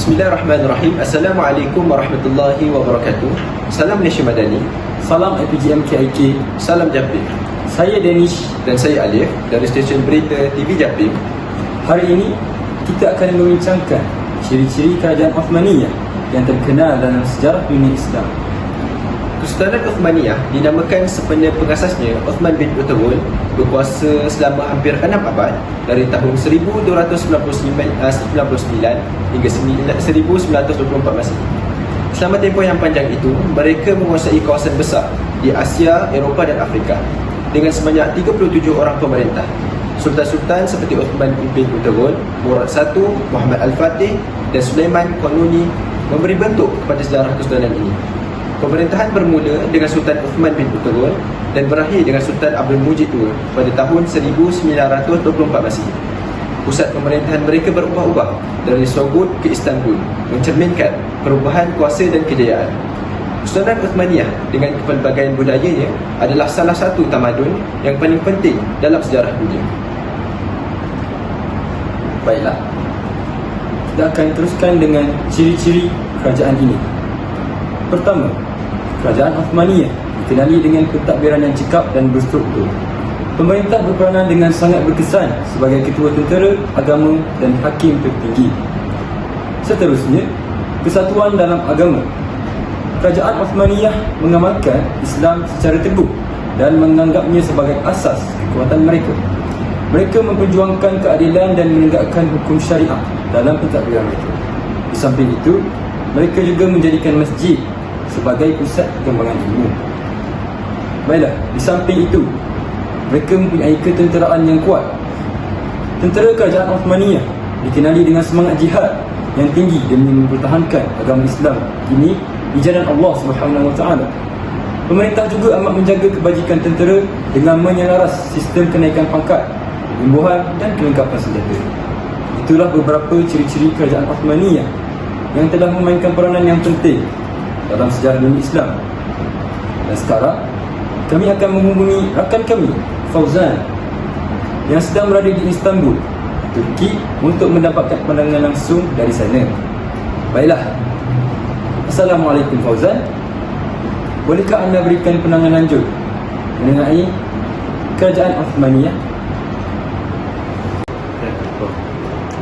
Bismillahirrahmanirrahim. Assalamualaikum warahmatullahi wabarakatuh. Salam Malaysia Madani. Salam IPGM KIK. Salam Japim. Saya Danish. Dan saya Alif dari stesen berita TV Japim. Hari ini kita akan membincangkan ciri-ciri kerajaan Uthmaniyah yang terkenal dalam sejarah dunia Islam. Kesultanan Uthmaniyah dinamakan sempena pengasasnya Uthman bin Utawul berkuasa selama hampir 6 abad dari tahun 1299 hingga 1924 Masehi. Selama tempoh yang panjang itu, mereka menguasai kawasan besar di Asia, Eropah dan Afrika dengan sebanyak 37 orang pemerintah. Sultan-sultan seperti Uthman bin Utawul, Murad I, Muhammad Al-Fatih dan Sulaiman Qanuni memberi bentuk kepada sejarah kesultanan ini. Pemerintahan bermula dengan Sultan Uthman bin Utawul dan berakhir dengan Sultan Abdul Mujid II pada tahun 1924 Masehi. Pusat pemerintahan mereka berubah-ubah dari Sogut ke Istanbul, mencerminkan perubahan kuasa dan kejayaan. Kesultanan Uthmaniyah dengan kepelbagaian budayanya adalah salah satu tamadun yang paling penting dalam sejarah dunia. Baiklah, kita akan teruskan dengan ciri-ciri kerajaan ini. Pertama, kerajaan Uthmaniyah dikenali dengan pentadbiran yang cekap dan berstruktur. Pemerintah berperanan dengan sangat berkesan sebagai ketua tentera, agama dan hakim tertinggi. Seterusnya, kesatuan dalam agama. Kerajaan Uthmaniyah mengamalkan Islam secara teguh dan menganggapnya sebagai asas kekuatan mereka. Mereka memperjuangkan keadilan dan menegakkan hukum syariah dalam pentadbiran mereka. Di samping itu, mereka juga menjadikan masjid sebagai pusat perkembangan ilmu. Baiklah, di samping itu, mereka mempunyai ketenteraan yang kuat. Tentera kerajaan Uthmaniyah dikenali dengan semangat jihad yang tinggi demi mempertahankan agama Islam ini di jalan Allah Subhanahu Wa Taala. Pemerintah juga amat menjaga kebajikan tentera dengan menyelaras sistem kenaikan pangkat, imbuhan dan kelengkapan senjata. Itulah beberapa ciri-ciri kerajaan Uthmaniyah yang telah memainkan peranan yang penting dalam sejarah dunia Islam. Dan sekarang, kami akan menghubungi rakan kami, Fauzan, yang sedang berada di Istanbul, Turki, untuk mendapatkan pandangan langsung dari sana. Baiklah. Assalamualaikum Fauzan. Bolehkah anda berikan pandangan lanjut mengenai kerajaan Uthmaniyah?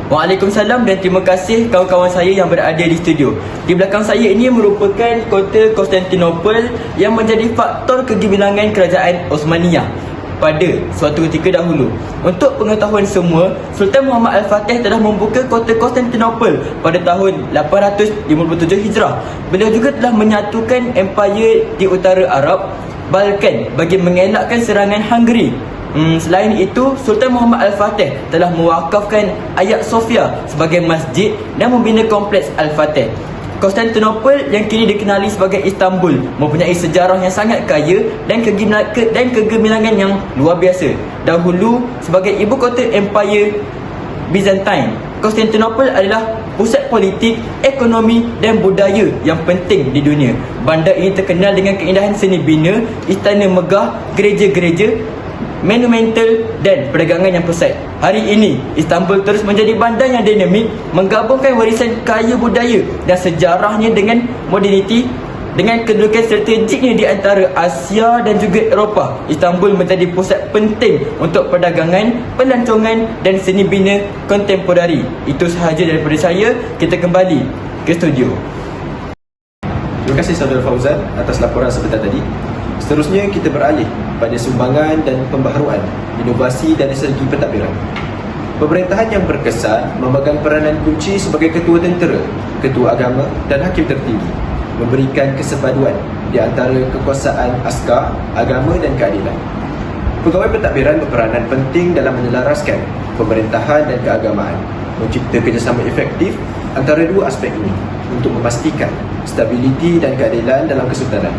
Waalaikumsalam dan terima kasih kawan-kawan saya yang berada di studio. Di belakang saya ini merupakan kota Konstantinopel yang menjadi faktor kegemilangan kerajaan Uthmaniyah pada suatu ketika dahulu. Untuk pengetahuan semua, Sultan Muhammad Al-Fatih telah membuka kota Konstantinopel pada tahun 857 Hijrah. Beliau juga telah menyatukan empayar di utara Arab, Balkan bagi mengelakkan serangan Hungary. Selain itu, Sultan Muhammad Al-Fatih telah mewakafkan Hagia Sophia sebagai masjid dan membina kompleks Al-Fatih. Konstantinopel yang kini dikenali sebagai Istanbul mempunyai sejarah yang sangat kaya dan kegemilangan yang luar biasa. Dahulu sebagai ibu kota Empire Byzantine, Konstantinopel adalah pusat politik, ekonomi dan budaya yang penting di dunia. Bandar ini terkenal dengan keindahan seni bina, istana megah, gereja-gereja monumental dan perdagangan yang pesat. Hari ini, Istanbul terus menjadi bandar yang dinamik, menggabungkan warisan kaya budaya dan sejarahnya dengan moderniti. Dengan kedudukan strategiknya di antara Asia dan juga Eropah, Istanbul menjadi pusat penting untuk perdagangan, pelancongan dan seni bina kontemporari. Itu sahaja daripada saya. Kita kembali ke studio. Terima kasih Saudara Fauzan atas laporan sebentar tadi. Seterusnya kita beralih pada sumbangan dan pembaharuan, inovasi dari segi pentadbiran. Pemerintahan yang berkesan memegang peranan kunci sebagai ketua tentera, ketua agama dan hakim tertinggi, memberikan kesepaduan di antara kekuasaan askar, agama dan keadilan. Pegawai pentadbiran berperanan penting dalam menyelaraskan pemerintahan dan keagamaan, mencipta kerjasama efektif antara dua aspek ini untuk memastikan stabiliti dan keadilan dalam kesultanan.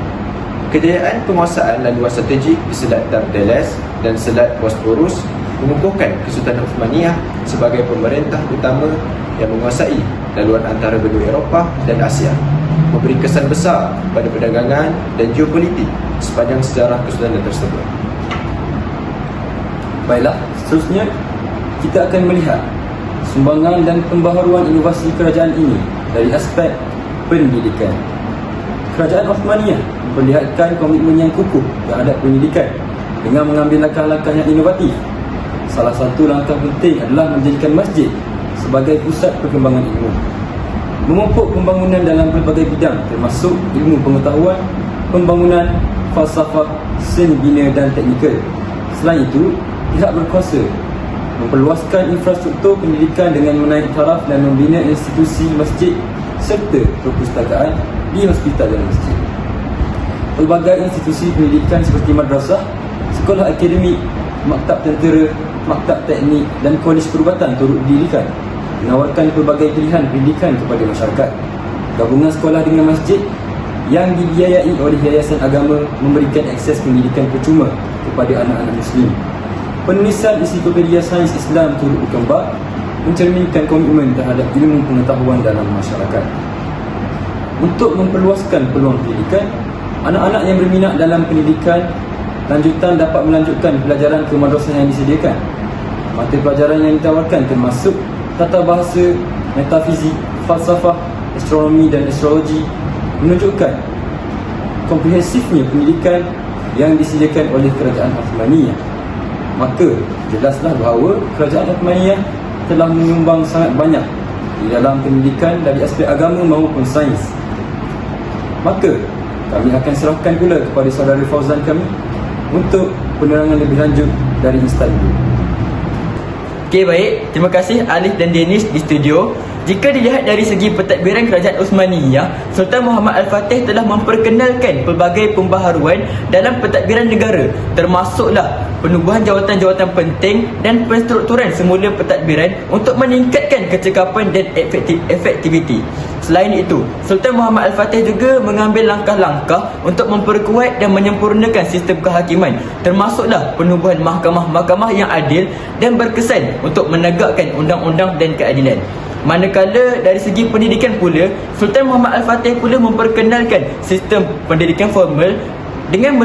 Kejayaan penguasaan laluan strategik di Selat Dardanelles dan Selat Bosporus mengukuhkan Kesultanan Uthmaniyah sebagai pemerintah utama yang menguasai laluan antara benua Eropah dan Asia, memberi kesan besar pada perdagangan dan geopolitik sepanjang sejarah kesultanan tersebut. Baiklah, seterusnya kita akan melihat sumbangan dan pembaharuan inovasi kerajaan ini dari aspek pendidikan. Kerajaan Osmaniyah memperlihatkan komitmen yang kukuh terhadap pendidikan dengan mengambil langkah-langkah yang inovatif. Salah satu langkah penting adalah menjadikan masjid sebagai pusat perkembangan ilmu. Memupuk pembangunan dalam pelbagai bidang termasuk ilmu pengetahuan, pembangunan, falsafah, seni bina dan teknikal. Selain itu, pihak berkuasa memperluaskan infrastruktur pendidikan dengan menaik taraf dan membina institusi masjid serta perpustakaan di hospital dan masjid. Pelbagai institusi pendidikan seperti madrasah, sekolah akademik, maktab tentera, maktab teknik dan kolej perubatan turut didirikan, menawarkan pelbagai pilihan pendidikan kepada masyarakat. Gabungan sekolah dengan masjid yang dibiayai oleh yayasan agama memberikan akses pendidikan percuma kepada anak-anak Muslim. Penulisan ensiklopedia sains Islam turut berkembang, mencerminkan komitmen terhadap ilmu pengetahuan dalam masyarakat. Untuk memperluaskan peluang pendidikan, anak-anak yang berminat dalam pendidikan lanjutan dapat melanjutkan pelajaran ke madrasah yang disediakan. Mata pelajaran yang ditawarkan termasuk tata bahasa, metafizik, falsafah, astronomi dan astrologi, menunjukkan komprehensifnya pendidikan yang disediakan oleh kerajaan Osmaniyah. Maka jelaslah bahawa kerajaan Osmaniyah telah menyumbang sangat banyak di dalam pendidikan dari aspek agama maupun sains. Maka kami akan serahkan pula kepada saudara Fauzan kami untuk penerangan lebih lanjut dari instan itu. Okey, baik. Terima kasih Alif dan Danish di studio. Jika dilihat dari segi pentadbiran kerajaan Osmaniyah, Sultan Muhammad Al-Fatih telah memperkenalkan pelbagai pembaharuan dalam pentadbiran negara, termasuklah penubuhan jawatan-jawatan penting dan penstrukturan semula pentadbiran untuk meningkatkan kecekapan dan efektiviti. Selain itu, Sultan Muhammad Al-Fatih juga mengambil langkah-langkah untuk memperkuat dan menyempurnakan sistem kehakiman, termasuklah penubuhan mahkamah-mahkamah yang adil dan berkesan untuk menegakkan undang-undang dan keadilan. Manakala dari segi pendidikan pula, Sultan Muhammad Al-Fatih pula memperkenalkan sistem pendidikan formal dengan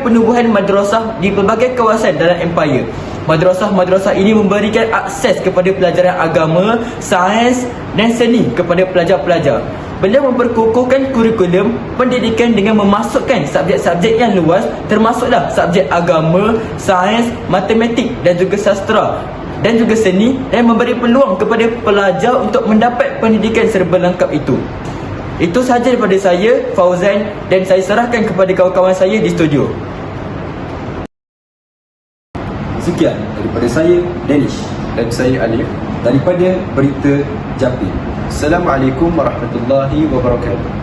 penubuhan madrasah di pelbagai kawasan dalam empayar. Madrasah-madrasah ini memberikan akses kepada pelajaran agama, sains dan seni kepada pelajar-pelajar. Beliau memperkukuhkan kurikulum pendidikan dengan memasukkan subjek-subjek yang luas, termasuklah subjek agama, sains, matematik dan juga sastra dan juga seni, dan memberi peluang kepada pelajar untuk mendapat pendidikan serba lengkap itu. Itu sahaja daripada saya, Fauzan, dan saya serahkan kepada kawan-kawan saya di studio. Sekian daripada saya, Danish, Dan saya Alif. daripada Berita Japin. Assalamualaikum warahmatullahi wabarakatuh.